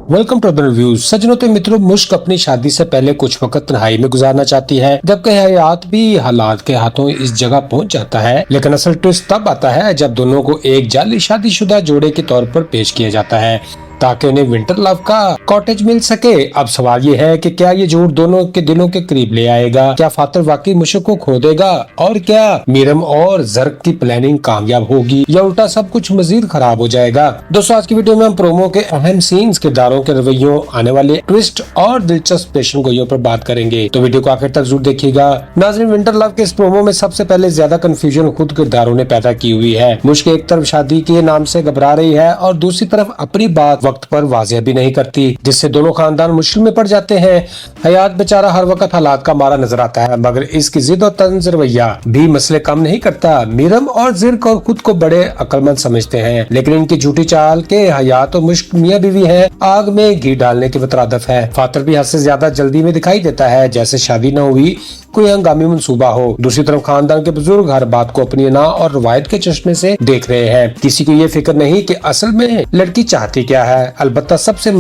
Welcome to the reviews. सज्जनों तो मित्रों, मुश्क अपनी शादी से पहले कुछ वक्त तन्हाई में गुजारना चाहती है, जबकि हयात भी हालात के हाथों इस जगह पहुंच जाता है। लेकिन असल ट्विस्ट तब आता है जब दोनों को एक जाली शादीशुदा जोड़े के तौर पर पेश किया जाता है ताकि उन्हें विंटर लव का कॉटेज मिल सके। अब सवाल ये है कि क्या ये जोड़ दोनों के दिलों के करीब ले आएगा? क्या फातर वाकई मुश्क को खो देगा? और क्या मीरम और जर्क की प्लानिंग कामयाब होगी या उल्टा सब कुछ मजीद खराब हो जाएगा? दोस्तों, आज की वीडियो में हम प्रोमो के अहम सीन्स, किरदारों के रवैयों, आने वाले ट्विस्ट और दिलचस्प पेशन गोइयों पर बात करेंगे, तो वीडियो को आखिर तक जरूर देखिएगा। नाज़रीन, विंटर लव के इस प्रोमो में सबसे पहले ज्यादा कंफ्यूजन खुद किरदारों ने पैदा की हुई है। मुश्क एक तरफ शादी के नाम से घबरा रही है और दूसरी तरफ अपनी बात वक्त पर वाज़ेह भी नहीं करती, जिससे दोनों खानदान मुश्किल में पड़ जाते हैं। हयात बेचारा हर वक्त हालात का मारा नजर आता है, मगर इसकी जिद और तंज रवैया भी मसले कम नहीं करता। मीरम और जिर्क और खुद को बड़े अक्लमंद समझते हैं, लेकिन इनकी झूठी चाल के हयात और मुश्क मियां बीवी है, आग में घी डालने की मुतरादिफ है। फातर भी हद से ज्यादा जल्दी में दिखाई देता है, जैसे शादी न हुई कोई हंगामी मंसूबा हो। दूसरी तरफ खानदान के बुजुर्ग हर बात को अपनी ना और रवायत के चश्मे से देख रहे हैं। किसी को ये फिक्र नहीं कि असल में लड़की चाहती क्या है। अलबत्ता सबसे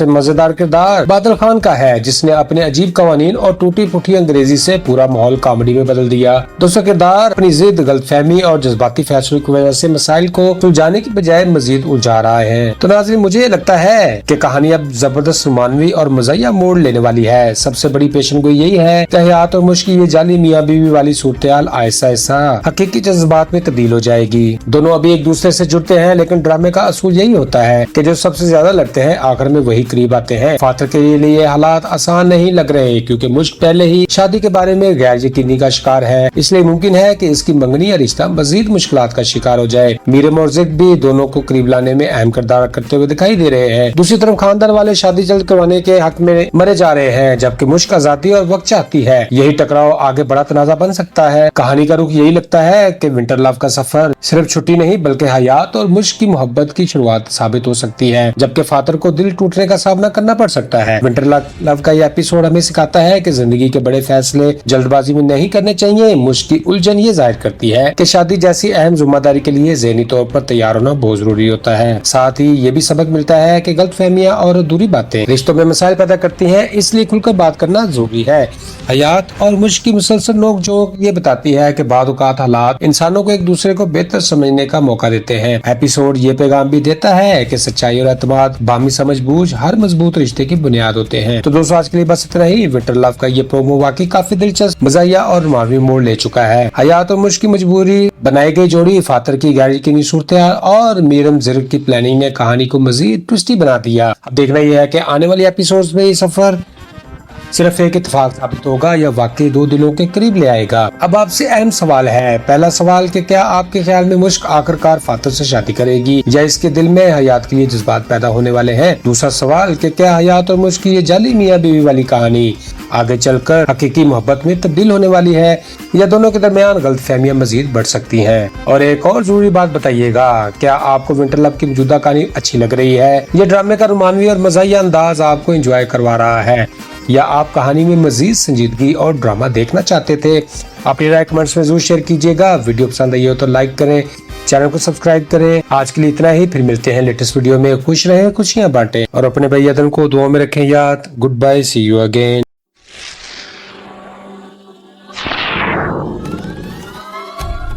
मजेदार किरदार बादल खान का है, जिसने अपने अजीब कवानीन और टूटी फूटी अंग्रेजी से पूरा माहौल कॉमेडी में बदल दिया। दूसरा किरदार अपनी जिद, गलतफहमी और जज्बाती फैसलों की वजह से मसाइल को सुलझाने की बजाय मजीद उलझा रहा है। तो नाज़रीन, मुझे लगता है कि कहानी अब जबरदस्त रोमानवी और मज़ाहिया मोड़ लेने वाली है। सबसे बड़ी पेशन गोई यही है कि हयात और मुश्क की ये जाली मियां बीवी वाली सूरत-ए-हाल आहिस्ता आहिस्ता हकीकी जज्बात में तब्दील हो जाएगी। दोनों अभी एक दूसरे से जुड़ते हैं, लेकिन ड्रामे का असूल यही होता है कि जो सबसे ज्यादा लड़ते हैं आखिर में वही करीब आते हैं। फातर के लिए हालात आसान नहीं लग रहे, क्योंकि मुश्क पहले ही शादी के बारे में गैर यकीनी का शिकार है। इसलिए मुमकिन है कि इसकी मंगनी या रिश्ता मजीद मुश्किलात का शिकार हो जाए। मीरम और जिद भी दोनों को करीब लाने में अहम किरदार करते हुए दिखाई दे रहे हैं। दूसरी तरफ खानदान वाले शादी जल्द करवाने के हक में मरे जा रहे हैं, जबकि मुश्क आजादी और वक्त चाहती है। यही टकराव आगे बड़ा तनाजा बन सकता है। कहानी का रुख यही लगता है कि विंटर लव का सफर सिर्फ छुट्टी नहीं बल्कि हयात और मुश्क की मोहब्बत की शुरुआत साबित हो सकती है, जबकि फातर को दिल टूटने का सामना करना पड़ सकता है। विंटर लव का यह एपिसोड हमें सिखाता है कि जिंदगी के बड़े फैसले जल्दबाजी में नहीं करने चाहिए। मुश्क की उलझन ये जाहिर करती है कि शादी जैसी अहम जिम्मेदारी के लिए ज़हनी तौर पर तैयार होना बहुत जरूरी होता है। साथ ही ये भी सबक मिलता है कि गलतफहमियां और अधूरी बातें रिश्तों में मसाइल पैदा करती हैं, इसलिए खुलकर बात करना जरूरी है। हयात और मुश्क की मुसलसल नोक-झोंक ये बताती है कि बाद औक़ात हालात इंसानों को एक दूसरे को बेहतर समझने का मौका देते हैं। एपिसोड ये पैगाम भी देता है कि सच्चाई और एतमाद, बामी समझ-बूझ हर मजबूत रिश्ते की बुनियाद होते हैं। तो दोस्तों, आज के लिए बस इतना ही। विंटर लव का ये प्रोमो वाकई काफी दिलचस्प, मज़ाहिया और रोमानवी मोड़ ले चुका है। हयात और मुश्क की मजबूरी, बनाई गई जोड़ी, फातर की गैर यकीनी सूरत-ए-हाल और मीरम जिर्क की प्लानिंग ने कहानी को मजीद ट्विस्टी बना दिया। अब देखना यह है कि आने वाले एपिसोड्स में ये सफर सिर्फ एक इत्तेफाक साबित होगा या वाकई दो दिलों के करीब ले आएगा। अब आपसे अहम सवाल है। पहला सवाल कि क्या आपके ख्याल में मुश्क आखिरकार फातर से शादी करेगी या इसके दिल में हयात के लिए जज्बात पैदा होने वाले हैं? दूसरा सवाल कि क्या हयात और मुश्क की ये जाली मियां बीवी वाली कहानी आगे चलकर हकीकी मोहब्बत में तब्दील होने वाली है या दोनों के दरमियान गलतफहमियां मजीद बढ़ सकती हैं? और एक और जरूरी बात बताइएगा, क्या आपको विंटर लव की मौजूदा कहानी अच्छी लग रही है? ये ड्रामे का रोमानवी और मज़ाहिया अंदाज आपको एंजॉय करवा रहा है या आप कहानी में मजीद संजीदगी और ड्रामा देखना चाहते थे? अपनी राय कमेंट्स में जरूर शेयर कीजिएगा। वीडियो पसंद आई हो तो लाइक करें, चैनल को सब्सक्राइब करें। आज के लिए इतना ही, फिर मिलते हैं लेटेस्ट वीडियो में। खुश रहें, खुशियां बांटें और अपने भाई अदन को दुआ में रखें याद। Good bye, see you again.